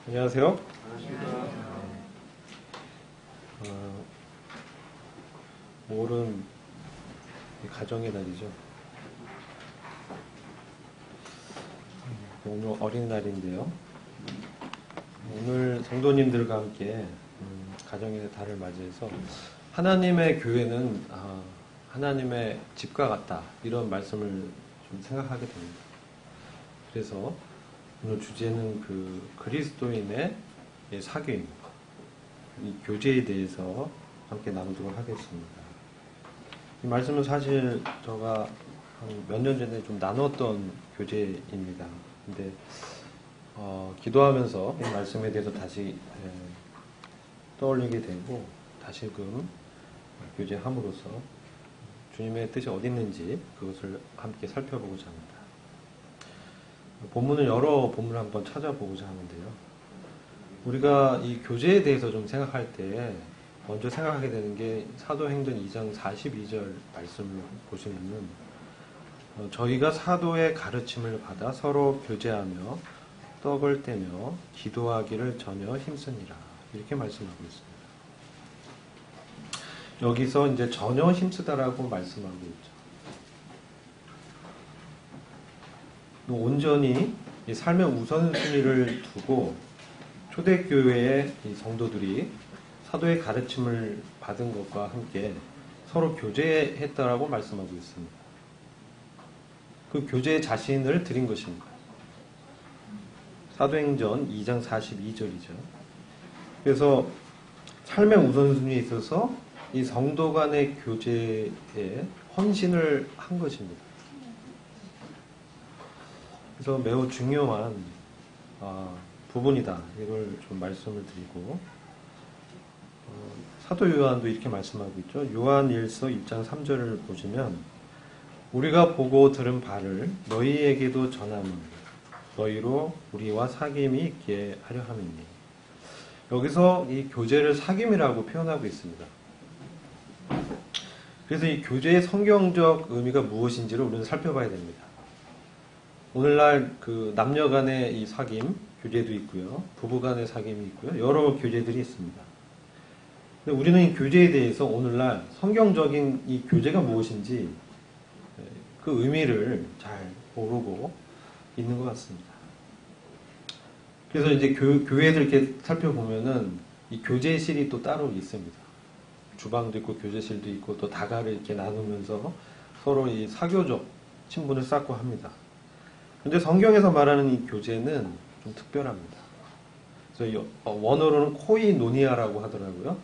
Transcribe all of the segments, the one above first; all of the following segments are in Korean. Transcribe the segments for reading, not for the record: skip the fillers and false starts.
안녕하세요. 오늘은 가정의 날이죠. 오늘 어린이날인데요. 오늘 성도님들과 함께 가정의 달을 맞이해서 하나님의 교회는 하나님의 집과 같다, 이런 말씀을 좀 생각하게 됩니다. 그래서 오늘 주제는 그리스도인의 사귐, 이 교제에 대해서 함께 나누도록 하겠습니다. 이 말씀은 사실 제가 몇 년 전에 좀 나눴던 교제입니다. 근데 기도하면서 이 말씀에 대해서 다시 떠올리게 되고 다시금 교제함으로써 주님의 뜻이 어디 있는지 그것을 함께 살펴보고자 합니다. 본문을 여러 본문을 한번 찾아보고자 하는데요. 우리가 이 교제에 대해서 좀 생각할 때 먼저 생각하게 되는 게 사도행전 2장 42절 말씀을 보시면은 저희가 사도의 가르침을 받아 서로 교제하며 떡을 떼며 기도하기를 전혀 힘쓰니라, 이렇게 말씀하고 있습니다. 여기서 이제 전혀 힘쓰다라고 말씀하고 있죠. 온전히 이 삶의 우선순위를 두고 초대교회의 이 성도들이 사도의 가르침을 받은 것과 함께 서로 교제했다라고 말씀하고 있습니다. 그 교제의 자신을 드린 것입니다. 사도행전 2장 42절이죠. 그래서 삶의 우선순위에 있어서 이 성도 간의 교제에 헌신을 한 것입니다. 그래서 매우 중요한 부분이다, 이걸 좀 말씀을 드리고, 사도 요한도 이렇게 말씀하고 있죠. 요한일서 2장 3절을 보시면 우리가 보고 들은 바를 너희에게도 전하노니 너희로 우리와 사귐이 있게 하려 함이니. 여기서 이 교제를 사귐이라고 표현하고 있습니다. 그래서 이 교제의 성경적 의미가 무엇인지를 우리는 살펴봐야 됩니다. 오늘날 남녀 간의 이 사귐, 교제도 있고요. 부부 간의 사귐이 있고요. 여러 교제들이 있습니다. 근데 우리는 이 교제에 대해서 오늘날 성경적인 이 교제가 무엇인지 그 의미를 잘 모르고 있는 것 같습니다. 그래서 이제 교회들 이렇게 살펴보면은 이 교제실이 또 따로 있습니다. 주방도 있고 교제실도 있고 또 다가를 이렇게 나누면서 서로 이 사교적 친분을 쌓고 합니다. 근데 성경에서 말하는 이 교제는 좀 특별합니다. 그래서 원어로는 코이노니아라고 하더라고요.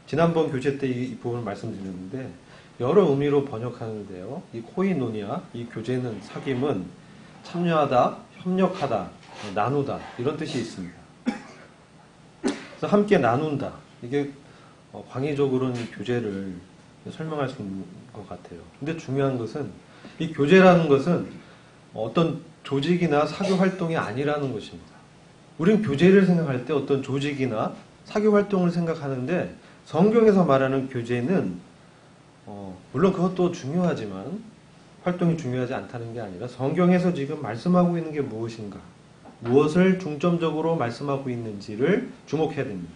지난번 교제 때 이 부분을 말씀드렸는데 여러 의미로 번역하는데요. 이 코이노니아, 이 교제는, 사귐은 참여하다, 협력하다, 나누다, 이런 뜻이 있습니다. 그래서 함께 나눈다. 이게 광의적으로는 교제를 설명할 수 있는 것 같아요. 근데 중요한 것은 이 교제라는 것은 어떤 조직이나 사교 활동이 아니라는 것입니다. 우리는 교제를 생각할 때 어떤 조직이나 사교 활동을 생각하는데 성경에서 말하는 교제는 물론 그것도 중요하지만 활동이 중요하지 않다는 게 아니라 성경에서 지금 말씀하고 있는 게 무엇인가, 무엇을 중점적으로 말씀하고 있는지를 주목해야 됩니다.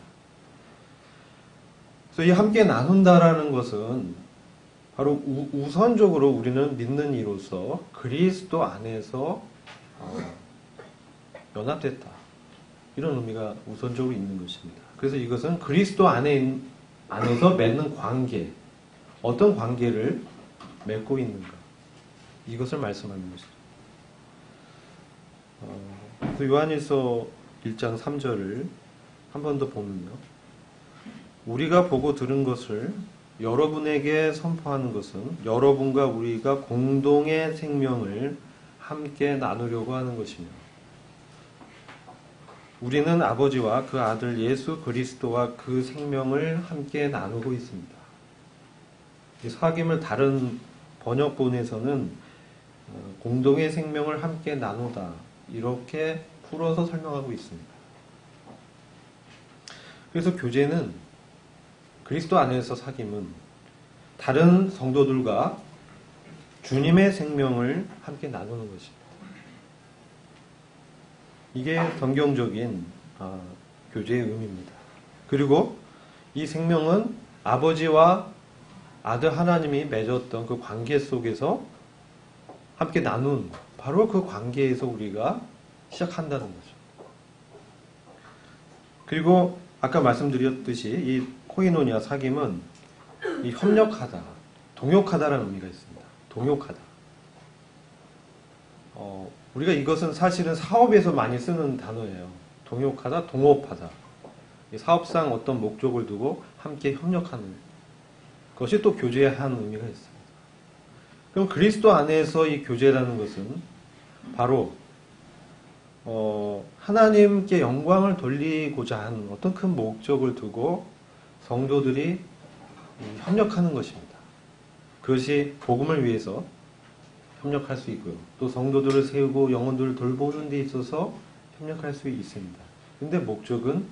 그래서 이 함께 나눈다라는 것은 바로 우선적으로 우리는 믿는 이로서 그리스도 안에서 연합됐다, 이런 의미가 우선적으로 있는 것입니다. 그래서 이것은 그리스도 안에서 맺는 관계, 어떤 관계를 맺고 있는가, 이것을 말씀하는 것이죠. 그래서 요한일서 1장 3절을 한 번 더 보면요. 우리가 보고 들은 것을 여러분에게 선포하는 것은 여러분과 우리가 공동의 생명을 함께 나누려고 하는 것이며 우리는 아버지와 그 아들 예수 그리스도와 그 생명을 함께 나누고 있습니다. 이 사귐을 다른 번역본에서는 공동의 생명을 함께 나누다, 이렇게 풀어서 설명하고 있습니다. 그래서 교제는, 그리스도 안에서 사귐은 다른 성도들과 주님의 생명을 함께 나누는 것입니다. 이게 성경적인 교제의 의미입니다. 그리고 이 생명은 아버지와 아들 하나님이 맺었던 그 관계 속에서 함께 나눈 바로 그 관계에서 우리가 시작한다는 거죠. 그리고 아까 말씀드렸듯이 이 코이노니아 사귐은 이 협력하다, 동역하다라는 의미가 있습니다. 동역하다. 우리가 이것은 사실은 사업에서 많이 쓰는 단어예요. 동역하다, 동업하다. 사업상 어떤 목적을 두고 함께 협력하는 것이 또 교제한 의미가 있습니다. 그럼 그리스도 안에서 이 교제라는 것은 바로 하나님께 영광을 돌리고자 하는 어떤 큰 목적을 두고 성도들이 협력하는 것입니다. 그것이 복음을 위해서 협력할 수 있고요. 또 성도들을 세우고 영혼들을 돌보는 데 있어서 협력할 수 있습니다. 근데 목적은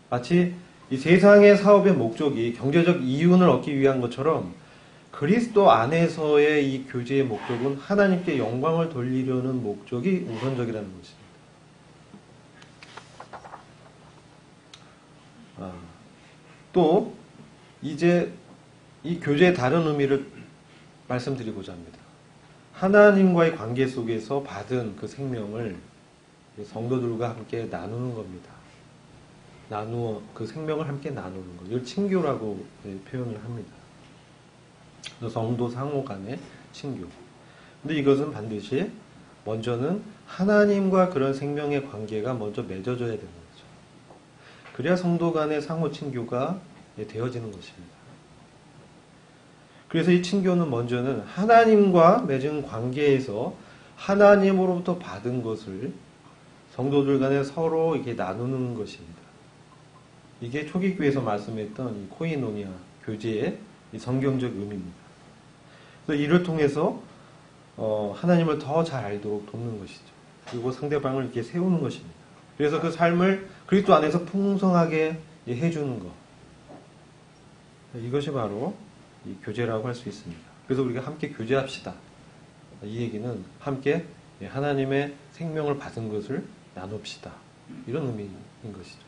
마치 이 세상의 사업의 목적이 경제적 이윤을 얻기 위한 것처럼 그리스도 안에서의 이 교제의 목적은 하나님께 영광을 돌리려는 목적이 우선적이라는 것입니다. 또 이제 이 교제의 다른 의미를 말씀드리고자 합니다. 하나님과의 관계 속에서 받은 그 생명을 성도들과 함께 나누는 겁니다. 그 생명을 함께 나누는 것. 이걸 친교라고 표현을 합니다. 성도 상호 간의 친교. 근데 이것은 반드시 먼저는 하나님과 그런 생명의 관계가 먼저 맺어져야 되는 거죠. 그래야 성도 간의 상호 친교가 되어지는 것입니다. 그래서 이 친교는 먼저는 하나님과 맺은 관계에서 하나님으로부터 받은 것을 성도들 간에 서로 이렇게 나누는 것입니다. 이게 초기 교회에서 말씀했던 이 코이노니아 교제의 이 성경적 의미입니다. 그래서 이를 통해서 하나님을 더 잘 알도록 돕는 것이죠. 그리고 상대방을 이렇게 세우는 것입니다. 그래서 그 삶을 그리스도 안에서 풍성하게 해주는 것. 이것이 바로 이 교제라고 할 수 있습니다. 그래서 우리가 함께 교제합시다. 이 얘기는 함께 하나님의 생명을 받은 것을 나눕시다. 이런 의미인 것이죠.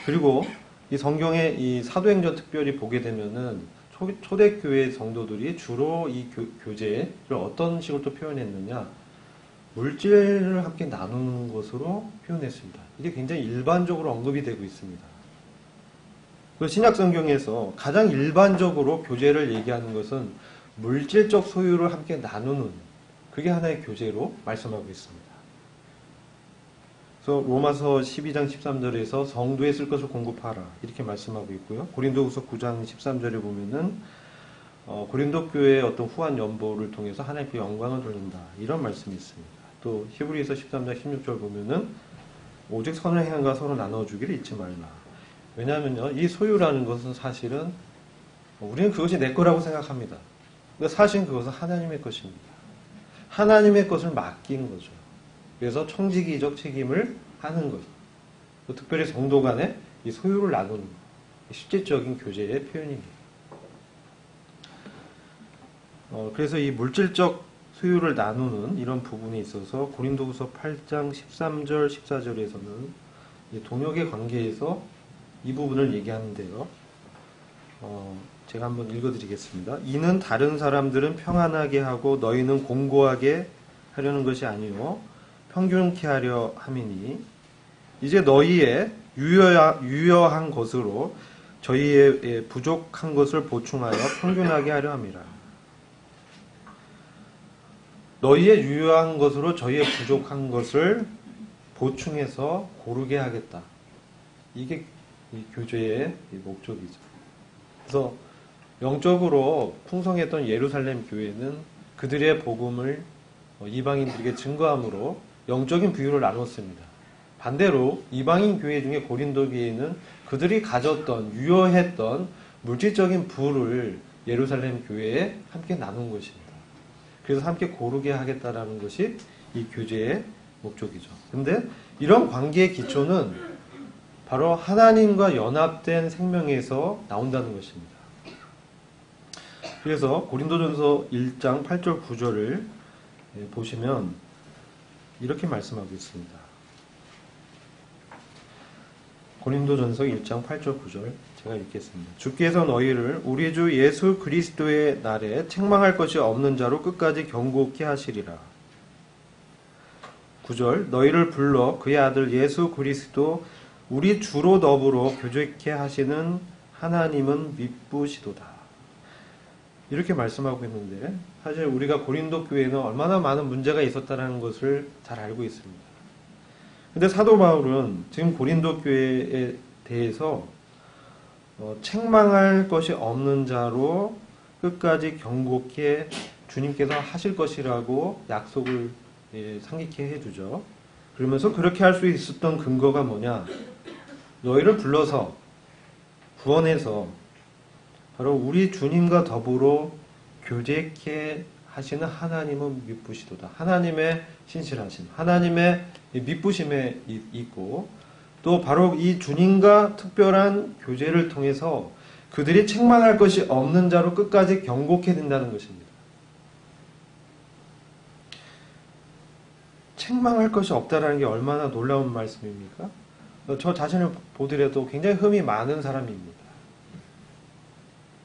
그리고 이 성경의 이 사도행전 특별히 보게 되면은 초대교회 성도들이 주로 이 교제를 어떤 식으로 또 표현했느냐, 물질을 함께 나누는 것으로 표현했습니다. 이게 굉장히 일반적으로 언급이 되고 있습니다. 신약 성경에서 가장 일반적으로 교제를 얘기하는 것은 물질적 소유를 함께 나누는, 그게 하나의 교제로 말씀하고 있습니다. 그래서 로마서 12장 13절에서 성도에 쓸 것을 공급하라 이렇게 말씀하고 있고요. 고린도후서 9장 13절에 보면은 고린도 교회의 어떤 후한 연보를 통해서 하나님께 영광을 돌린다 이런 말씀이 있습니다. 또 히브리서 13장 16절 보면은 오직 선을 행함과 서로 나눠주기를 잊지 말라. 왜냐하면요, 이 소유라는 것은 사실은 우리는 그것이 내 거라고 생각합니다. 근데 사실은 그것은 하나님의 것입니다. 하나님의 것을 맡긴 거죠. 그래서 청지기적 책임을 하는 거죠. 특별히 성도 간에 이 소유를 나누는 것. 실질적인 교제의 표현입니다. 그래서 이 물질적 소유를 나누는 이런 부분에 있어서 고린도후서 8장 13절, 14절에서는 동역의 관계에서 이 부분을 얘기하는데요. 제가 한번 읽어드리겠습니다. 이는 다른 사람들은 평안하게 하고 너희는 공고하게 하려는 것이 아니요 평균케 하려 함이니 이제 너희의 유여한 것으로 저희의 부족한 것을 보충하여 평균하게 하려 함이라. 너희의 유여한 것으로 저희의 부족한 것을 보충해서 고르게 하겠다. 이게 이 교제의 목적이죠. 그래서 영적으로 풍성했던 예루살렘 교회는 그들의 복음을 이방인들에게 증거함으로 영적인 부유를 나눴습니다. 반대로 이방인 교회 중에 고린도 교회는 그들이 가졌던 유효했던 물질적인 부를 예루살렘 교회에 함께 나눈 것입니다. 그래서 함께 고르게 하겠다라는 것이 이 교제의 목적이죠. 근데 이런 관계의 기초는 바로 하나님과 연합된 생명에서 나온다는 것입니다. 그래서 고린도전서 1장 8절 9절을 보시면 이렇게 말씀하고 있습니다. 고린도전서 1장 8절 9절 제가 읽겠습니다. 주께서 너희를 우리 주 예수 그리스도의 날에 책망할 것이 없는 자로 끝까지 경고케 하시리라. 9절 너희를 불러 그의 아들 예수 그리스도 우리 주로 더불어 교제케 하시는 하나님은 미쁘시도다. 이렇게 말씀하고 있는데 사실 우리가 고린도 교회는 얼마나 많은 문제가 있었다는 것을 잘 알고 있습니다. 근데 사도 바울은 지금 고린도 교회에 대해서 책망할 것이 없는 자로 끝까지 경고케 주님께서 하실 것이라고 약속을 상기케 해주죠. 그러면서 그렇게 할 수 있었던 근거가 뭐냐? 너희를 불러서 구원해서 바로 우리 주님과 더불어 교제케 하시는 하나님은 미쁘시도다. 하나님의 신실하심, 하나님의 미쁘심에 있고 또 바로 이 주님과 특별한 교제를 통해서 그들이 책망할 것이 없는 자로 끝까지 경고케 된다는 것입니다. 책망할 것이 없다라는 게 얼마나 놀라운 말씀입니까? 저 자신을 보더라도 굉장히 흠이 많은 사람입니다.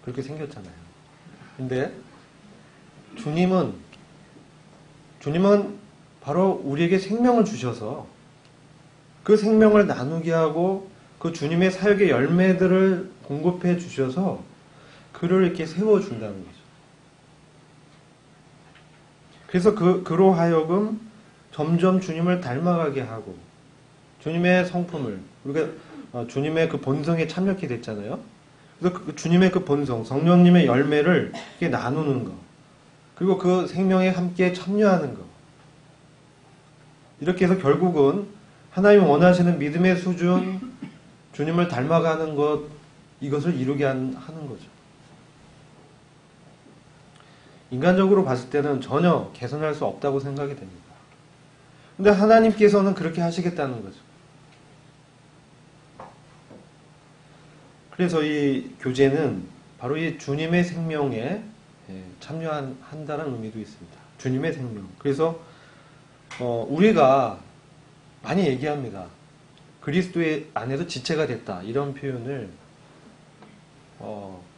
그렇게 생겼잖아요. 근데 주님은 바로 우리에게 생명을 주셔서 그 생명을 나누게 하고 그 주님의 사역의 열매들을 공급해 주셔서 그를 이렇게 세워준다는 거죠. 그래서 그로 하여금 점점 주님을 닮아가게 하고 주님의 성품을 우리가 주님의 그 본성에 참여하게 됐잖아요. 그래서 주님의 그 본성, 성령님의 열매를 이렇게 나누는 거, 그리고 그 생명에 함께 참여하는 거. 이렇게 해서 결국은 하나님 원하시는 믿음의 수준, 주님을 닮아가는 것, 이것을 이루게 하는 거죠. 인간적으로 봤을 때는 전혀 개선할 수 없다고 생각이 됩니다. 근데 하나님께서는 그렇게 하시겠다는 거죠. 그래서 이 교제는 바로 이 주님의 생명에 참여한다는 의미도 있습니다. 주님의 생명. 그래서 우리가 많이 얘기합니다. 그리스도의 안에서 지체가 됐다. 이런 표현을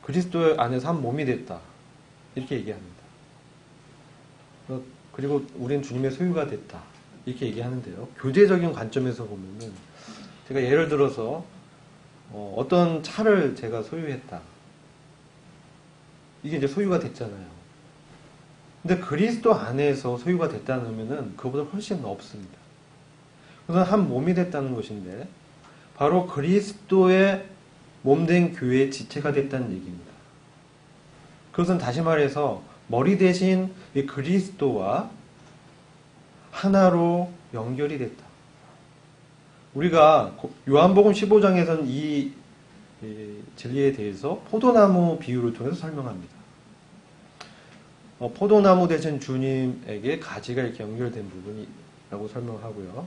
그리스도 안에서 한 몸이 됐다. 이렇게 얘기합니다. 그리고 우리는 주님의 소유가 됐다. 이렇게 얘기하는데요. 교제적인 관점에서 보면은 제가 예를 들어서 어떤 차를 제가 소유했다. 이게 이제 소유가 됐잖아요. 근데 그리스도 안에서 소유가 됐다는 의미는 그보다 훨씬 없습니다. 그것은 한 몸이 됐다는 것인데 바로 그리스도의 몸된 교회의 지체가 됐다는 얘기입니다. 그것은 다시 말해서 머리 대신 이 그리스도와 하나로 연결이 됐다. 우리가 요한복음 15장에서는 이 진리에 대해서 포도나무 비유를 통해서 설명합니다. 포도나무 대신 주님에게 가지가 이렇게 연결된 부분이라고 설명하고요.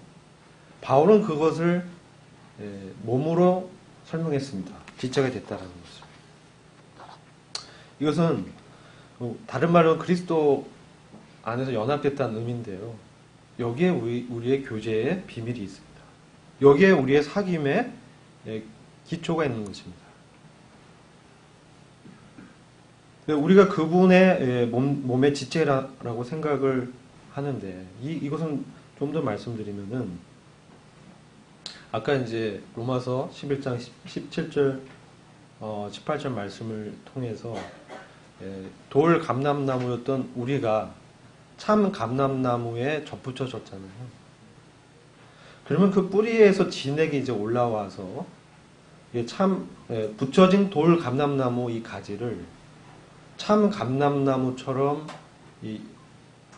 바울은 그것을 몸으로 설명했습니다. 지체가 됐다는 것을. 이것은 다른 말로 그리스도 안에서 연합됐다는 의미인데요. 여기에 우리의 교제의 비밀이 있습니다. 여기에 우리의 사귐의 기초가 있는 것입니다. 우리가 그분의 몸의 지체라고 생각을 하는데 이것은 좀 더 말씀드리면은 아까 이제 로마서 11장 17절 18절 말씀을 통해서 돌 감람나무였던 우리가 참 감람나무에 접붙여졌잖아요. 그러면 그 뿌리에서 진액이 이제 올라와서 참 붙여진 돌 감람나무 이 가지를 참 감람나무처럼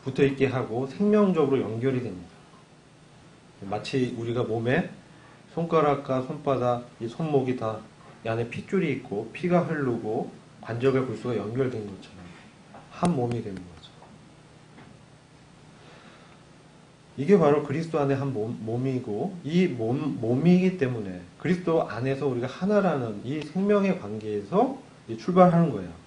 붙어있게 하고 생명적으로 연결이 됩니다. 마치 우리가 몸에 손가락과 손바닥, 이 손목이 다 이 안에 핏줄이 있고 피가 흐르고 관절과 골수가 연결된 것처럼 한 몸이 되는 거죠. 이게 바로 그리스도 안에 한 몸이고 이 몸이기 때문에 그리스도 안에서 우리가 하나라는 이 생명의 관계에서 출발하는 거예요.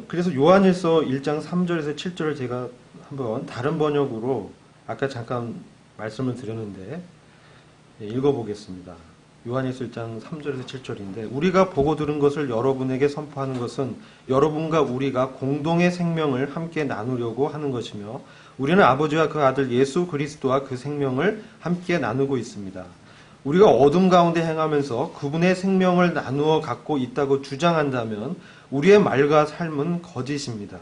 그래서 요한일서 1장 3절에서 7절을 제가 한번 다른 번역으로 아까 잠깐 말씀을 드렸는데 읽어보겠습니다. 요한일서 1장 3절에서 7절인데 우리가 보고 들은 것을 여러분에게 선포하는 것은 여러분과 우리가 공동의 생명을 함께 나누려고 하는 것이며 우리는 아버지와 그 아들 예수 그리스도와 그 생명을 함께 나누고 있습니다. 우리가 어둠 가운데 행하면서 그분의 생명을 나누어 갖고 있다고 주장한다면 우리의 말과 삶은 거짓입니다.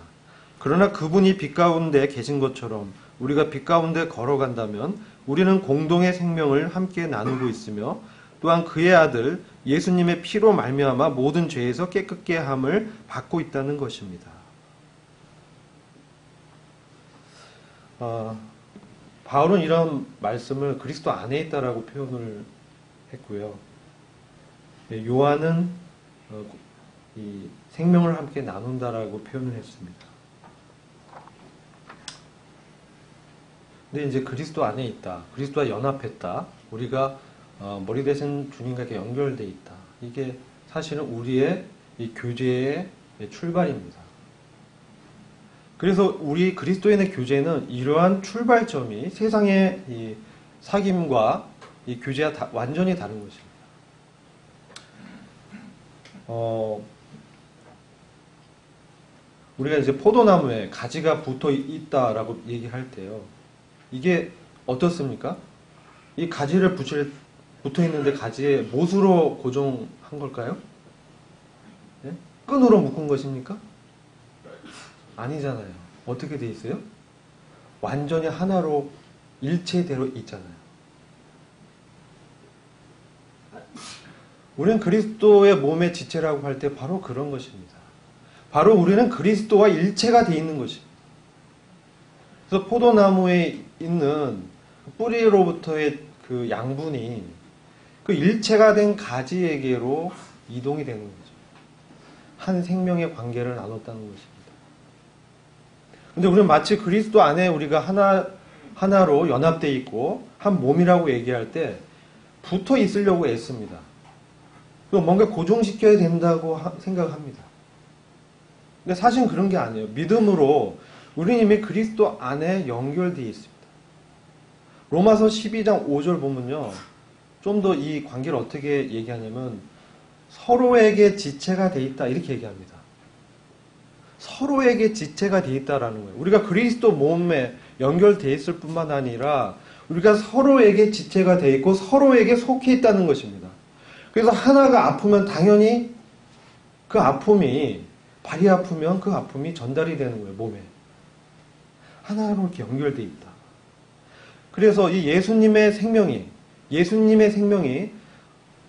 그러나 그분이 빛 가운데 계신 것처럼 우리가 빛 가운데 걸어간다면 우리는 공동의 생명을 함께 나누고 있으며 또한 그의 아들 예수님의 피로 말미암아 모든 죄에서 깨끗게 함을 받고 있다는 것입니다. 바울은 이런 말씀을 그리스도 안에 있다라고 표현을 했고요. 요한은 이 생명을 함께 나눈다라고 표현을 했습니다. 근데 이제 그리스도 안에 있다, 그리스도와 연합했다, 우리가 머리 대신 주님과 이렇게 연결되어 있다. 이게 사실은 우리의 이 교제의 출발입니다. 그래서 우리 그리스도인의 교제는 이러한 출발점이 세상의 이 사귐과 이 교제와 완전히 다른 것입니다. 우리가 이제 포도나무에 가지가 붙어 있다라고 얘기할 때요. 이게 어떻습니까? 이 가지를 붙어 있는데 가지에 못으로 고정한 걸까요? 네? 끈으로 묶은 것입니까? 아니잖아요. 어떻게 돼 있어요? 완전히 하나로 일체대로 있잖아요. 우리는 그리스도의 몸의 지체라고 할 때 바로 그런 것입니다. 바로 우리는 그리스도와 일체가 돼 있는 것입니다. 그래서 포도나무에 있는 뿌리로부터의 그 양분이 그 일체가 된 가지에게로 이동이 되는 거죠. 한 생명의 관계를 나눴다는 것입니다. 근데 우리는 마치 그리스도 안에 우리가 하나로 연합되어 있고 한 몸이라고 얘기할 때 붙어 있으려고 애씁니다. 그리고 뭔가 고정시켜야 된다고 생각합니다. 근데 사실은 그런 게 아니에요. 믿음으로 우리는 이미 그리스도 안에 연결되어 있습니다. 로마서 12장 5절 보면요. 좀 더 이 관계를 어떻게 얘기하냐면 서로에게 지체가 돼 있다 이렇게 얘기합니다. 서로에게 지체가 돼 있다라는 거예요. 우리가 그리스도 몸에 연결돼 있을 뿐만 아니라 우리가 서로에게 지체가 돼 있고 서로에게 속해 있다는 것입니다. 그래서 하나가 아프면 당연히 그 아픔이 발이 아프면 그 아픔이 전달이 되는 거예요. 몸에. 하나로 이렇게 연결돼 있다. 그래서 이 예수님의 생명이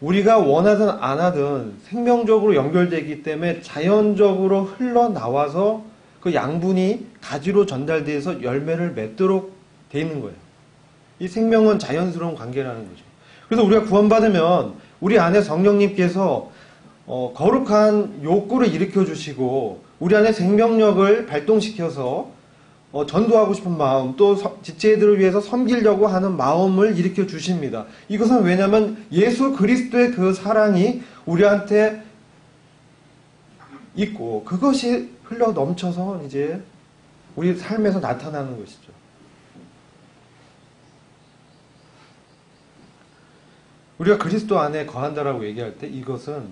우리가 원하든 안 하든 생명적으로 연결되기 때문에 자연적으로 흘러나와서 그 양분이 가지로 전달돼서 열매를 맺도록 돼 있는 거예요. 이 생명은 자연스러운 관계라는 거죠. 그래서 우리가 구원받으면 우리 안에 성령님께서 거룩한 욕구를 일으켜 주시고 우리 안에 생명력을 발동시켜서 전도하고 싶은 마음, 또 지체들을 위해서 섬기려고 하는 마음을 일으켜 주십니다. 이것은 왜냐하면 예수 그리스도의 그 사랑이 우리한테 있고 그것이 흘러 넘쳐서 이제 우리 삶에서 나타나는 것이죠. 우리가 그리스도 안에 거한다라고 얘기할 때 이것은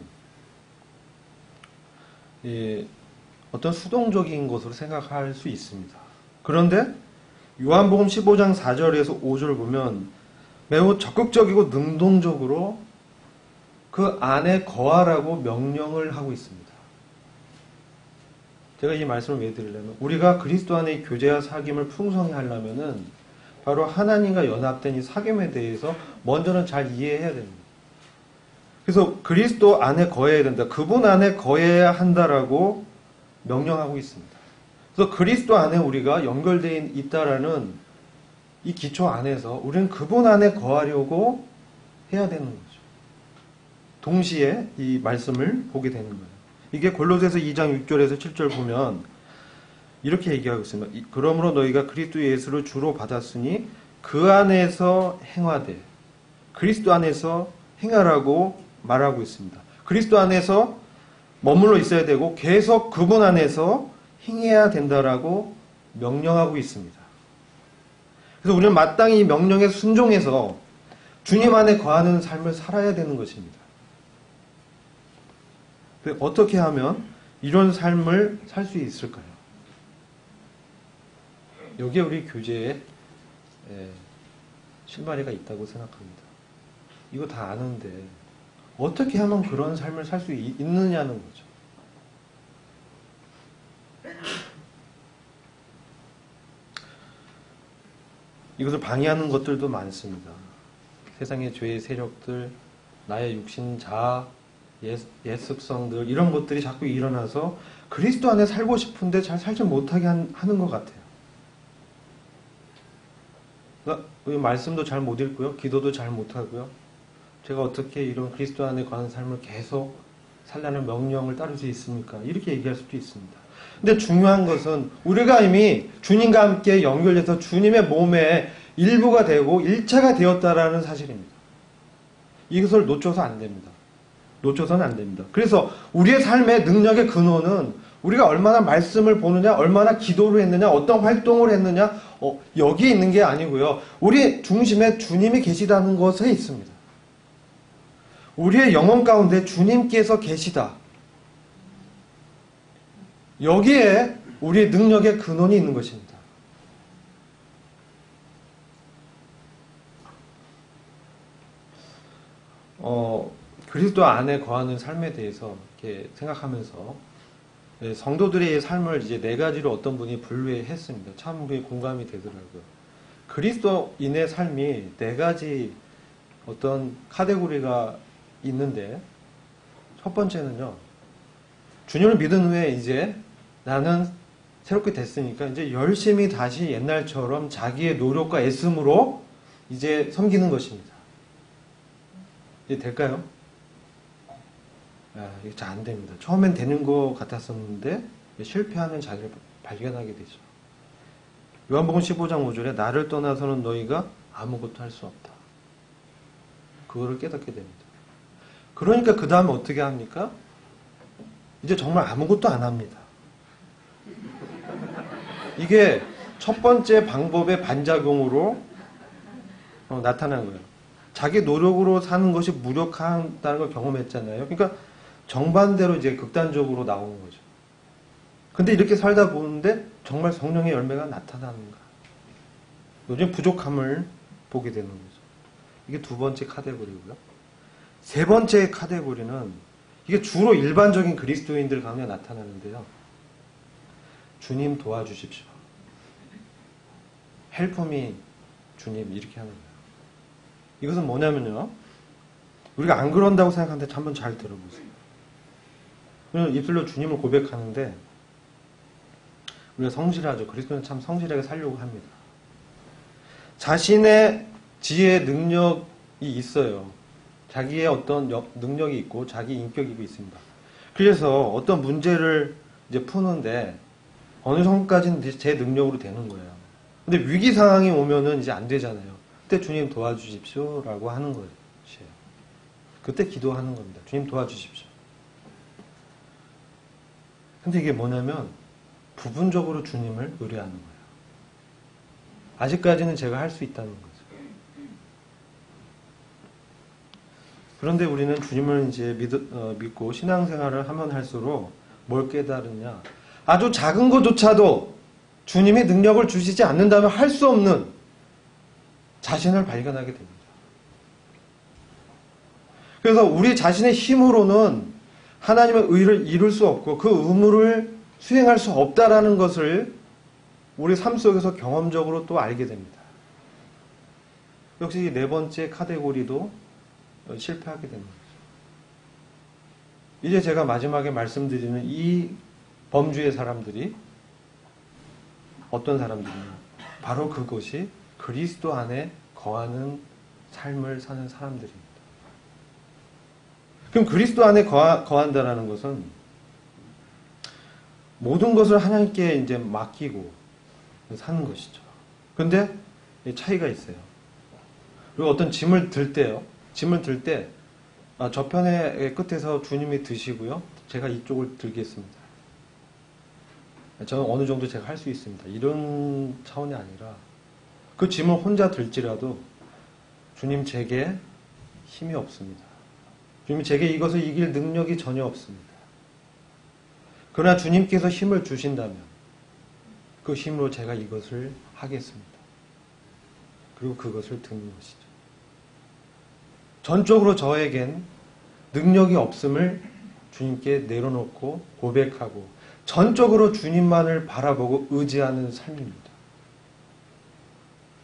어떤 수동적인 것으로 생각할 수 있습니다. 그런데 요한복음 15장 4절에서 5절을 보면 매우 적극적이고 능동적으로 그 안에 거하라고 명령을 하고 있습니다. 제가 이 말씀을 왜 드리려면 우리가 그리스도 안에 교제와 사귐을 풍성히 하려면은 바로 하나님과 연합된 이 사귐에 대해서 먼저는 잘 이해해야 됩니다. 그래서 그리스도 안에 거해야 된다. 그분 안에 거해야 한다라고 명령하고 있습니다. 그래서 그리스도 안에 우리가 연결되어 있다라는 이 기초 안에서 우리는 그분 안에 거하려고 해야 되는 거죠. 동시에 이 말씀을 보게 되는 거예요. 이게 골로새서 2장 6절에서 7절 보면 이렇게 얘기하고 있습니다. 그러므로 너희가 그리스도 예수를 주로 받았으니 그 안에서 행하되 그리스도 안에서 행하라고 말하고 있습니다. 그리스도 안에서 머물러 있어야 되고 계속 그분 안에서 행해야 된다라고 명령하고 있습니다. 그래서 우리는 마땅히 이 명령에 순종해서 주님 안에 거하는 삶을 살아야 되는 것입니다. 어떻게 하면 이런 삶을 살 수 있을까요? 여기에 우리 교제에 실마리가 있다고 생각합니다. 이거 다 아는데 어떻게 하면 그런 삶을 살 수 있느냐는 거죠. 이것을 방해하는 것들도 많습니다. 세상의 죄의 세력들, 나의 육신, 자아, 옛 습성들 이런 것들이 자꾸 일어나서 그리스도 안에 살고 싶은데 잘 살지 못하게 하는 것 같아요. 그러니까 말씀도 잘 못 읽고요. 기도도 잘 못하고요. 제가 어떻게 이런 그리스도 안에 거하는 삶을 계속 살라는 명령을 따를 수 있습니까? 이렇게 얘기할 수도 있습니다. 근데 중요한 것은 우리가 이미 주님과 함께 연결돼서 주님의 몸의 일부가 되고 일체가 되었다라는 사실입니다. 이것을 놓쳐서 안 됩니다. 놓쳐서는 안 됩니다. 그래서 우리의 삶의 능력의 근원은 우리가 얼마나 말씀을 보느냐, 얼마나 기도를 했느냐, 어떤 활동을 했느냐, 여기에 있는 게 아니고요. 우리 중심에 주님이 계시다는 것에 있습니다. 우리의 영혼 가운데 주님께서 계시다. 여기에 우리의 능력의 근원이 있는 것입니다. 그리스도 안에 거하는 삶에 대해서 이렇게 생각하면서 성도들의 삶을 이제 네 가지로 어떤 분이 분류했습니다. 참 공감이 되더라고요. 그리스도인의 삶이 네 가지 어떤 카테고리가 있는데 첫 번째는요. 주님을 믿은 후에 이제 나는 새롭게 됐으니까 이제 열심히 다시 옛날처럼 자기의 노력과 애씀으로 이제 섬기는 것입니다. 이게 될까요? 이게 잘 안 됩니다. 처음엔 되는 것 같았었는데 실패하는 자기를 발견하게 되죠. 요한복음 15장 5절에 나를 떠나서는 너희가 아무것도 할 수 없다. 그거를 깨닫게 됩니다. 그러니까 그 다음에 어떻게 합니까? 이제 정말 아무것도 안 합니다. 이게 첫 번째 방법의 반작용으로 나타난 거예요. 자기 노력으로 사는 것이 무력하다는 걸 경험했잖아요. 그러니까 정반대로 이제 극단적으로 나오는 거죠. 근데 이렇게 살다 보는데 정말 성령의 열매가 나타나는가? 요즘 부족함을 보게 되는 거죠. 이게 두 번째 카테고리고요. 세 번째 카테고리는 이게 주로 일반적인 그리스도인들 가운데 나타나는데요. 주님 도와주십시오. Help me, 주님 이렇게 하는 거예요. 이것은 뭐냐면요. 우리가 안 그런다고 생각하는데 한번 잘 들어보세요. 우리는 입술로 주님을 고백하는데 우리가 성실하죠. 그리스도는 참 성실하게 살려고 합니다. 자신의 지혜, 능력이 있어요. 자기의 어떤 능력이 있고 자기 인격이 있습니다. 그래서 어떤 문제를 이제 푸는데 어느 정도까지는 제 능력으로 되는 거예요. 근데 위기 상황이 오면은 이제 안 되잖아요. 그때 주님 도와주십시오라고 하는 것이에요. 그때 기도하는 겁니다. 주님 도와주십시오. 근데 이게 뭐냐면 부분적으로 주님을 의뢰하는 거예요. 아직까지는 제가 할 수 있다는 거죠. 그런데 우리는 주님을 이제 믿고 신앙생활을 하면 할수록 뭘 깨달으냐? 아주 작은 것조차도 주님이 능력을 주시지 않는다면 할 수 없는 자신을 발견하게 됩니다. 그래서 우리 자신의 힘으로는 하나님의 의를 이룰 수 없고 그 의무를 수행할 수 없다라는 것을 우리 삶 속에서 경험적으로 또 알게 됩니다. 역시 이 네 번째 카테고리도 실패하게 되는 거죠. 이제 제가 마지막에 말씀드리는 이 범주의 사람들이 어떤 사람들이냐? 바로 그것이 그리스도 안에 거하는 삶을 사는 사람들입니다. 그럼 그리스도 안에 거한다라는 것은 모든 것을 하나님께 이제 맡기고 사는 것이죠. 근데 차이가 있어요. 그리고 어떤 짐을 들 때요. 짐을 들 때 저편의 끝에서 주님이 드시고요. 제가 이쪽을 들겠습니다. 저는 어느 정도 제가 할 수 있습니다. 이런 차원이 아니라 그 짐을 혼자 들지라도 주님 제게 힘이 없습니다. 주님 제게 이것을 이길 능력이 전혀 없습니다. 그러나 주님께서 힘을 주신다면 그 힘으로 제가 이것을 하겠습니다. 그리고 그것을 듣는 것이죠. 전적으로 저에겐 능력이 없음을 주님께 내려놓고 고백하고 전적으로 주님만을 바라보고 의지하는 삶입니다.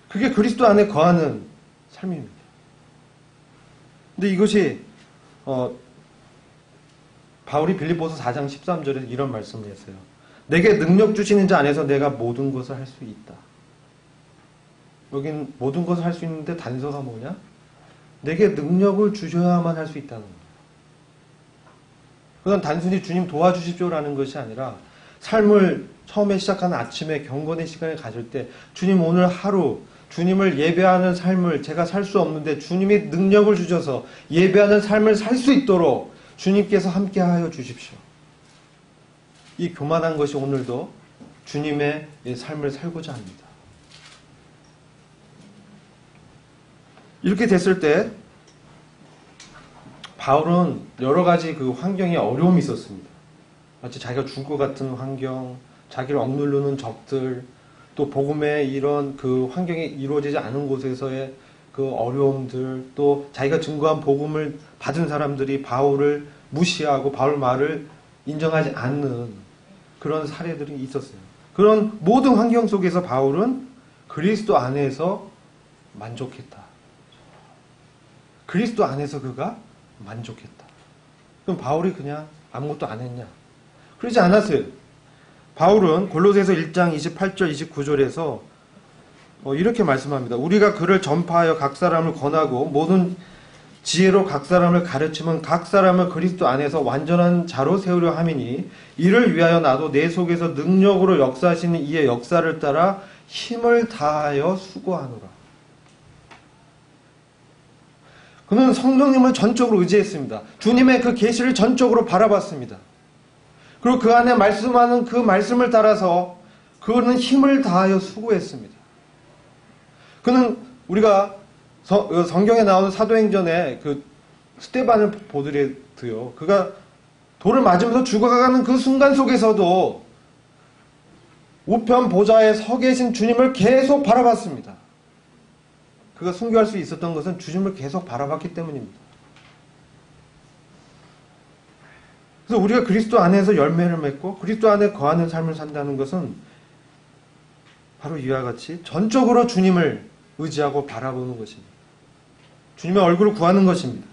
그게 그리스도 안에 거하는 삶입니다. 근데 이것이 바울이 빌립보서 4장 13절에 이런 말씀을 했어요. 내게 능력 주시는 자 안에서 내가 모든 것을 할 수 있다. 여긴 모든 것을 할 수 있는데 단서가 뭐냐? 내게 능력을 주셔야만 할 수 있다는 거예요. 그건 단순히 주님 도와주십시오라는 것이 아니라 삶을 처음에 시작하는 아침에 경건의 시간을 가질 때 주님 오늘 하루 주님을 예배하는 삶을 제가 살 수 없는데 주님이 능력을 주셔서 예배하는 삶을 살 수 있도록 주님께서 함께하여 주십시오. 이 교만한 것이 오늘도 주님의 삶을 살고자 합니다. 이렇게 됐을 때 바울은 여러 가지 그 환경에 어려움이 있었습니다. 마치 자기가 죽을 것 같은 환경, 자기를 억누르는 적들, 또 복음의 이런 그 환경이 이루어지지 않은 곳에서의 그 어려움들, 또 자기가 증거한 복음을 받은 사람들이 바울을 무시하고 바울 말을 인정하지 않는 그런 사례들이 있었어요. 그런 모든 환경 속에서 바울은 그리스도 안에서 만족했다. 그리스도 안에서 그가 만족했다. 그럼 바울이 그냥 아무것도 안 했냐? 그러지 않았어요. 바울은 골로새서 1장 28절 29절에서 이렇게 말씀합니다. 우리가 그를 전파하여 각 사람을 권하고 모든 지혜로 각 사람을 가르치면 각 사람을 그리스도 안에서 완전한 자로 세우려 함이니 이를 위하여 나도 내 속에서 능력으로 역사하시는 이의 역사를 따라 힘을 다하여 수고하노라. 그는 성령님을 전적으로 의지했습니다. 주님의 그 계시를 전적으로 바라봤습니다. 그리고 그 안에 말씀하는 그 말씀을 따라서 그는 힘을 다하여 수고했습니다. 그는 우리가 성경에 나오는 사도행전에 그 스데반을 보더라도요. 그가 돌을 맞으면서 죽어가는 그 순간 속에서도 우편 보좌에 서 계신 주님을 계속 바라봤습니다. 그가 순교할 수 있었던 것은 주님을 계속 바라봤기 때문입니다. 그래서 우리가 그리스도 안에서 열매를 맺고 그리스도 안에 거하는 삶을 산다는 것은 바로 이와 같이 전적으로 주님을 의지하고 바라보는 것입니다. 주님의 얼굴을 구하는 것입니다.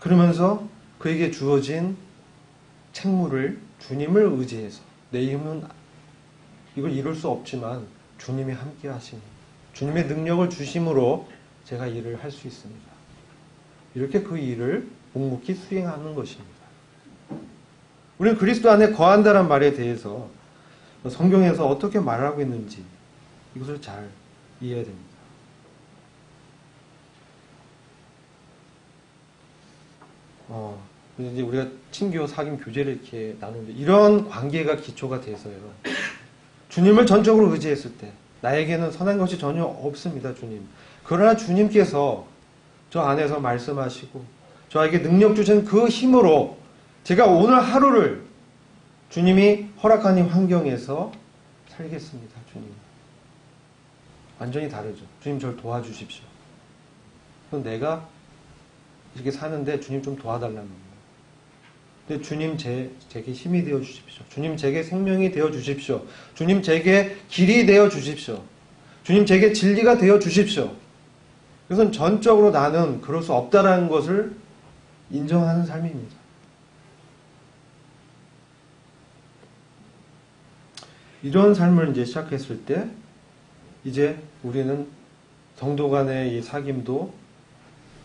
그러면서 그에게 주어진 책무를 주님을 의지해서 내 힘은 이걸 이룰 수 없지만 주님이 함께 하시니 주님의 능력을 주심으로 제가 일을 할 수 있습니다. 이렇게 그 일을 묵묵히 수행하는 것입니다. 우리는 그리스도 안에 거한다는 말에 대해서 성경에서 어떻게 말하고 있는지 이것을 잘 이해해야 됩니다. 이제 우리가 친교, 사귐, 교제를 이렇게 나누는데 이런 관계가 기초가 돼서요. 주님을 전적으로 의지했을 때 나에게는 선한 것이 전혀 없습니다, 주님. 그러나 주님께서 저 안에서 말씀하시고 저에게 능력 주신 그 힘으로 제가 오늘 하루를 주님이 허락한 이 환경에서 살겠습니다, 주님. 완전히 다르죠. 주님 저를 도와주십시오. 그럼 내가 이렇게 사는데 주님 좀 도와달라는 거예요. 근데 주님 제게 힘이 되어 주십시오. 주님 제게 생명이 되어 주십시오. 주님 제게 길이 되어 주십시오. 주님 제게 진리가 되어 주십시오. 그것은 전적으로 나는 그럴 수 없다라는 것을 인정하는 삶입니다. 이런 삶을 이제 시작했을 때 이제 우리는 성도 간의 이 사귐도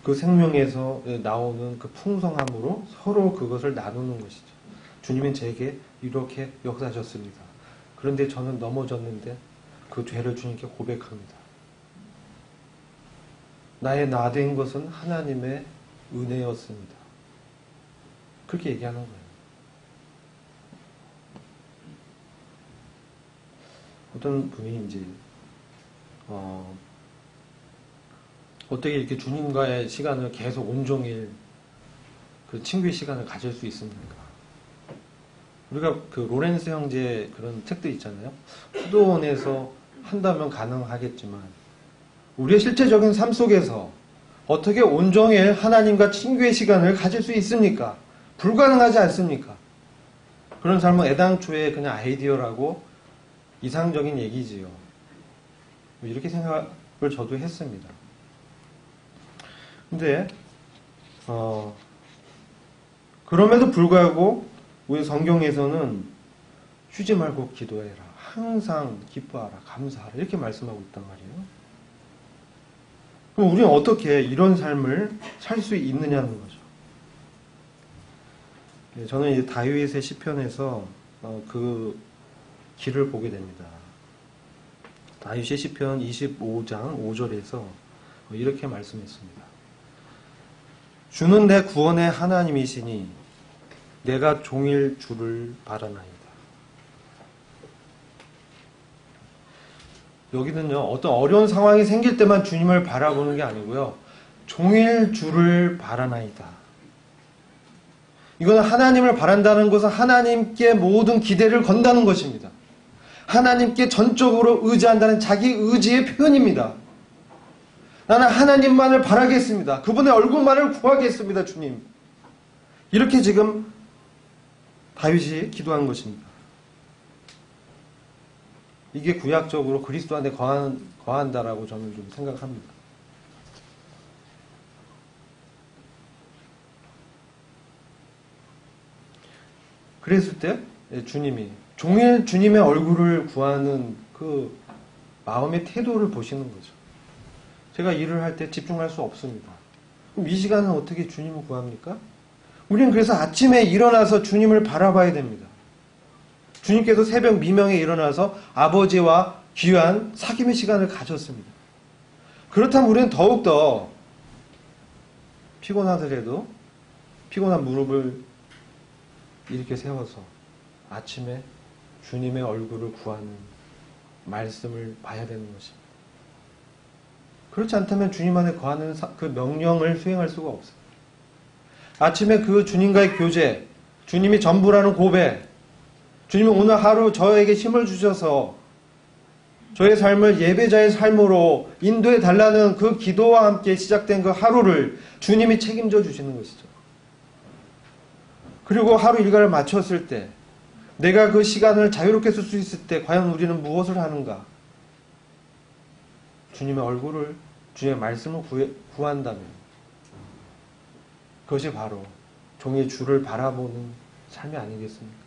그 생명에서 나오는 그 풍성함으로 서로 그것을 나누는 것이죠. 주님은 제게 이렇게 역사하셨습니다. 그런데 저는 넘어졌는데 그 죄를 주님께 고백합니다. 나의 나된 것은 하나님의 은혜였습니다. 그렇게 얘기하는 거예요. 어떤 분이 이제 어떻게 이렇게 주님과의 시간을 계속 온종일 그 친구의 시간을 가질 수 있습니까? 우리가 그 로렌스 형제 그런 책들 있잖아요. 수도원에서 한다면 가능하겠지만 우리의 실제적인 삶 속에서 어떻게 온종일 하나님과 친구의 시간을 가질 수 있습니까? 불가능하지 않습니까? 그런 삶은 애당초에 그냥 아이디어라고 이상적인 얘기지요. 이렇게 생각을 저도 했습니다. 근데 그럼에도 불구하고 우리 성경에서는 쉬지 말고 기도해라. 항상 기뻐하라. 감사하라. 이렇게 말씀하고 있단 말이에요. 그럼 우리는 어떻게 이런 삶을 살 수 있느냐는 거죠. 저는 이제 다윗의 시편에서 그 길을 보게 됩니다. 다윗의 시편 25장 5절에서 이렇게 말씀했습니다. 주는 내 구원의 하나님이시니 내가 종일 주를 바라나이다. 여기는요, 어떤 어려운 상황이 생길 때만 주님을 바라보는 게 아니고요, 종일 주를 바라나이다. 이거는 하나님을 바란다는 것은 하나님께 모든 기대를 건다는 것입니다. 하나님께 전적으로 의지한다는 자기 의지의 표현입니다. 나는 하나님만을 바라겠습니다. 그분의 얼굴만을 구하겠습니다, 주님. 이렇게 지금 다윗이 기도한 것입니다. 이게 구약적으로 그리스도 안에 거한다라고 저는 좀 생각합니다. 그랬을 때 주님이 종일 주님의 얼굴을 구하는 그 마음의 태도를 보시는 거죠. 제가 일을 할 때 집중할 수 없습니다. 그럼 이 시간은 어떻게 주님을 구합니까? 우리는 그래서 아침에 일어나서 주님을 바라봐야 됩니다. 주님께서 새벽 미명에 일어나서 아버지와 귀한 사귐의 시간을 가졌습니다. 그렇다면 우리는 더욱더 피곤하더라도 피곤한 무릎을 이렇게 세워서 아침에 주님의 얼굴을 구하는 말씀을 봐야 되는 것입니다. 그렇지 않다면 주님 안에 거하는 그 명령을 수행할 수가 없어요. 아침에 그 주님과의 교제, 주님이 전부라는 고백, 주님은 오늘 하루 저에게 힘을 주셔서 저의 삶을 예배자의 삶으로 인도해 달라는 그 기도와 함께 시작된 그 하루를 주님이 책임져 주시는 것이죠. 그리고 하루 일과를 마쳤을 때 내가 그 시간을 자유롭게 쓸 수 있을 때 과연 우리는 무엇을 하는가? 주님의 얼굴을, 주님의 말씀을 구한다면 그것이 바로 종일 주를 바라보는 삶이 아니겠습니까?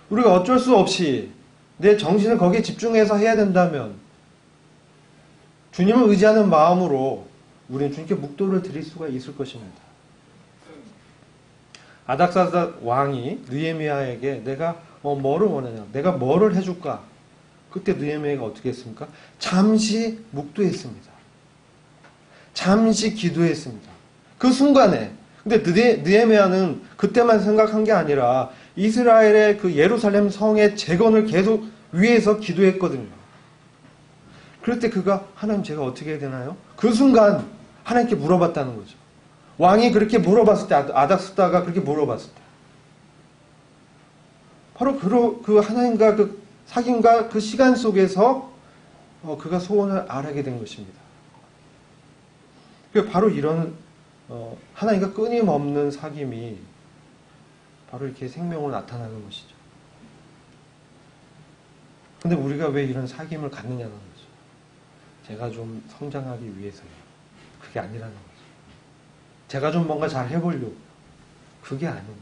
우리가 어쩔 수 없이 내 정신을 거기에 집중해서 해야 된다면 주님을 의지하는 마음으로 우리는 주님께 묵도를 드릴 수가 있을 것입니다. 아닥사스다 왕이 느헤미야에게 내가 뭐를 원하냐, 내가 뭐를 해줄까? 그때 느헤미야가 어떻게 했습니까? 잠시 묵도했습니다. 잠시 기도했습니다. 그 순간에. 근데 느헤미야는 그때만 생각한 게 아니라 이스라엘의 그 예루살렘 성의 재건을 계속 위해서 기도했거든요. 그럴 때 그가 하나님 제가 어떻게 해야 되나요? 그 순간 하나님께 물어봤다는 거죠. 왕이 그렇게 물어봤을 때, 아닥스다가 그렇게 물어봤을 때 바로 그 하나님과 그 사귐과 그 시간 속에서 그가 소원을 아뢰게 된 것입니다. 바로 이런 하나님과 끊임없는 사귐이 바로 이렇게 생명으로 나타나는 것이죠. 근데 우리가 왜 이런 사귐을 갖느냐는 거죠. 제가 좀 성장하기 위해서요. 그게 아니라는 거죠. 제가 좀 뭔가 잘 해보려고. 그게 아닌 거죠.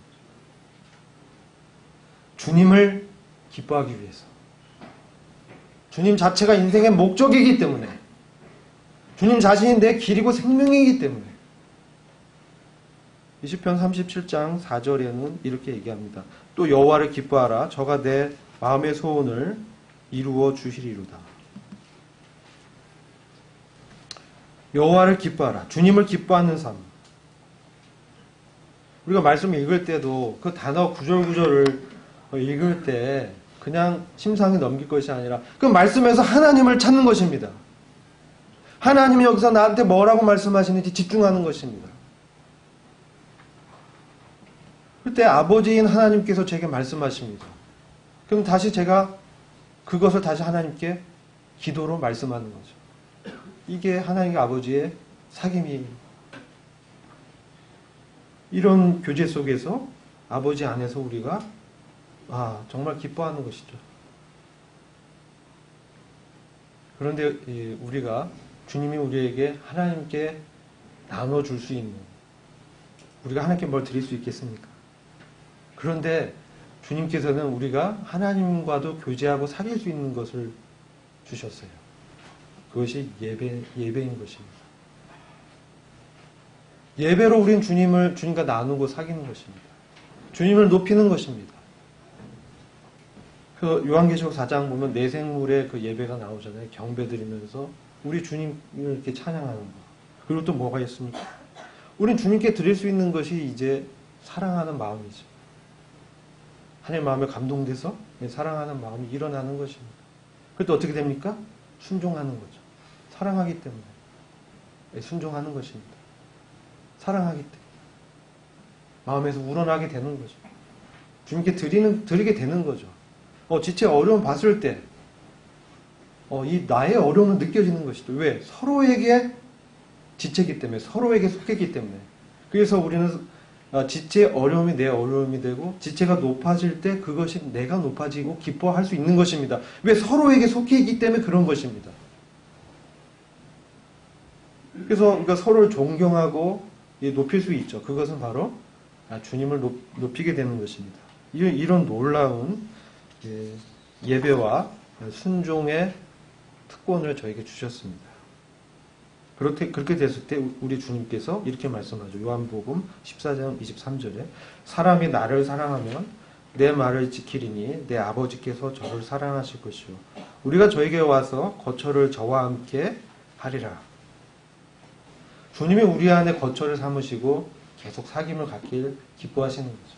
주님을 기뻐하기 위해서. 주님 자체가 인생의 목적이기 때문에. 주님 자신이 내 길이고 생명이기 때문에. 시편 37장 4절에는 이렇게 얘기합니다. 또 여호와를 기뻐하라. 저가 내 마음의 소원을 이루어 주시리로다. 여호와를 기뻐하라. 주님을 기뻐하는 삶. 우리가 말씀을 읽을 때도 그 단어 구절구절을 읽을 때 그냥 심상히 넘길 것이 아니라 그 말씀에서 하나님을 찾는 것입니다. 하나님이 여기서 나한테 뭐라고 말씀하시는지 집중하는 것입니다. 그때 아버지인 하나님께서 제게 말씀하십니다. 그럼 다시 제가 그것을 다시 하나님께 기도로 말씀하는 거죠. 이게 하나님 아버지의 사귐이에요. 이런 교제 속에서 아버지 안에서 우리가 정말 기뻐하는 것이죠. 그런데 우리가 주님이 우리에게 하나님께 나눠줄 수 있는, 우리가 하나님께 뭘 드릴 수 있겠습니까? 그런데 주님께서는 우리가 하나님과도 교제하고 사귈 수 있는 것을 주셨어요. 그것이 예배인 것입니다. 예배로 우리는 주님과 나누고 사귀는 것입니다. 주님을 높이는 것입니다. 그 요한계시록 4장 보면 내생물의 그 예배가 나오잖아요. 경배드리면서 우리 주님을 이렇게 찬양하는 거. 그리고 또 뭐가 있습니까? 우린 주님께 드릴 수 있는 것이 이제 사랑하는 마음이죠. 하나님 마음에 감동돼서 사랑하는 마음이 일어나는 것입니다. 그때 어떻게 됩니까? 순종하는 거죠. 사랑하기 때문에 순종하는 것입니다. 사랑하기 때문에 마음에서 우러나게 되는 거죠. 주님께 드리게 되는 거죠. 지체 어려움 봤을 때 이 나의 어려움은 느껴지는 것이죠. 왜? 서로에게 지체이기 때문에, 서로에게 속했기 때문에. 그래서 우리는 지체의 어려움이 내 어려움이 되고, 지체가 높아질 때 그것이 내가 높아지고 기뻐할 수 있는 것입니다. 왜? 서로에게 속해 있기 때문에 그런 것입니다. 그래서 그러니까 서로를 존경하고 높일 수 있죠. 그것은 바로 주님을 높이게 되는 것입니다. 이런 놀라운 예배와 순종의 특권을 저에게 주셨습니다. 그렇게 됐을 때 우리 주님께서 이렇게 말씀하죠. 요한복음 14장 23절에 사람이 나를 사랑하면 내 말을 지키리니 내 아버지께서 저를 사랑하실 것이요 우리가 저에게 와서 거처를 저와 함께 하리라. 주님이 우리 안에 거처를 삼으시고 계속 사귐을 갖길 기뻐하시는 거죠.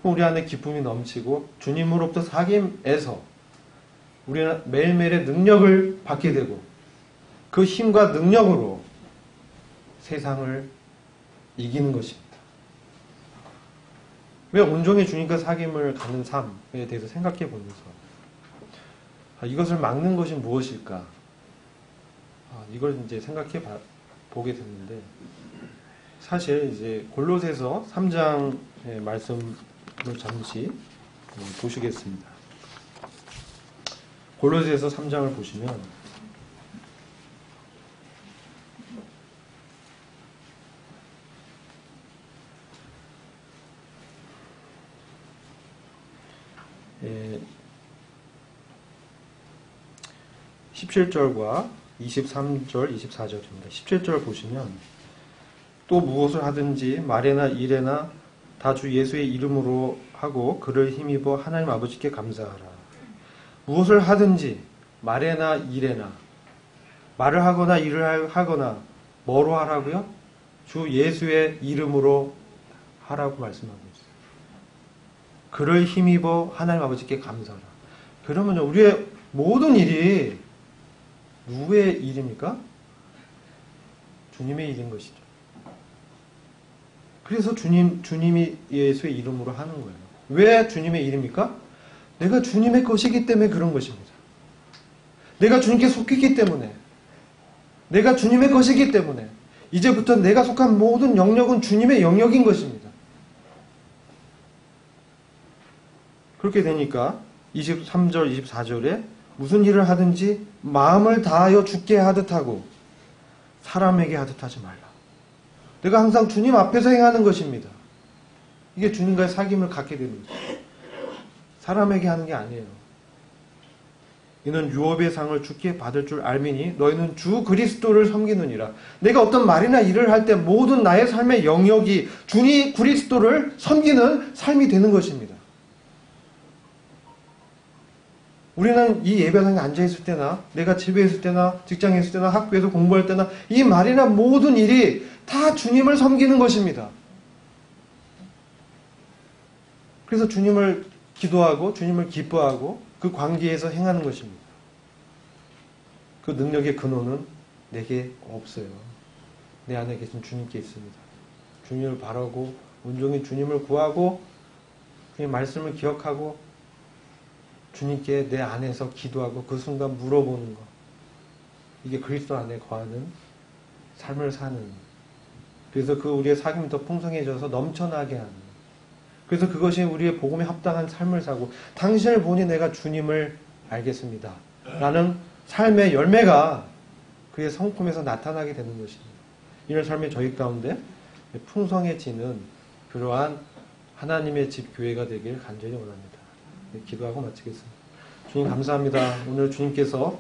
우리 안에 기쁨이 넘치고 주님으로부터 사귐에서 우리는 매일매일의 능력을 받게 되고 그 힘과 능력으로 세상을 이기는 것입니다. 왜 온종일 주님과 사귐을 갖는 삶에 대해서 생각해 보면서 이것을 막는 것이 무엇일까? 이걸 이제 생각해 보게 됐는데 사실 이제 골로새서 3장의 말씀을 잠시 보시겠습니다. 골로새서 3장을 보시면 예, 17절과 23절, 24절입니다. 17절 보시면 또 무엇을 하든지 말에나 일에나 다 주 예수의 이름으로 하고 그를 힘입어 하나님 아버지께 감사하라. 무엇을 하든지 말에나 일에나 말을 하거나 일을 하거나 뭐로 하라고요? 주 예수의 이름으로 하라고 말씀하고 있어요. 그를 힘입어 하나님 아버지께 감사하라. 그러면요, 우리의 모든 일이 누구의 일입니까? 주님의 일인 것이죠. 그래서 주님이 예수의 이름으로 하는 거예요. 왜 주님의 일입니까? 내가 주님의 것이기 때문에 그런 것입니다. 내가 주님께 속했기 때문에, 내가 주님의 것이기 때문에 이제부터 내가 속한 모든 영역은 주님의 영역인 것입니다. 그렇게 되니까 23절, 24절에 무슨 일을 하든지 마음을 다하여 주께 하듯 하고 사람에게 하듯 하지 말라. 내가 항상 주님 앞에서 행하는 것입니다. 이게 주님과의 사귐을 갖게 되는 거죠. 사람에게 하는 게 아니에요. 이는 유업의 상을 주께 받을 줄 알미니 너희는 주 그리스도를 섬기느니라. 내가 어떤 말이나 일을 할 때 모든 나의 삶의 영역이 주님 그리스도를 섬기는 삶이 되는 것입니다. 우리는 이 예배당에 앉아있을 때나 내가 집에 있을 때나 직장에 있을 때나 학교에서 공부할 때나 이 말이나 모든 일이 다 주님을 섬기는 것입니다. 그래서 주님을 기도하고 주님을 기뻐하고 그 관계에서 행하는 것입니다. 그 능력의 근원은 내게 없어요. 내 안에 계신 주님께 있습니다. 주님을 바라고 온종일 주님을 구하고 주님 말씀을 기억하고 주님께 내 안에서 기도하고 그 순간 물어보는 것. 이게 그리스도 안에 거하는 삶을 사는. 그래서 그 우리의 사귐이 더 풍성해져서 넘쳐나게 하는. 그래서 그것이 우리의 복음에 합당한 삶을 사고 당신을 보니 내가 주님을 알겠습니다. 라는 삶의 열매가 그의 성품에서 나타나게 되는 것입니다. 이런 삶이 저희 가운데 풍성해지는 그러한 하나님의 집 교회가 되길 간절히 원합니다. 기도하고 마치겠습니다. 주님 감사합니다. 오늘 주님께서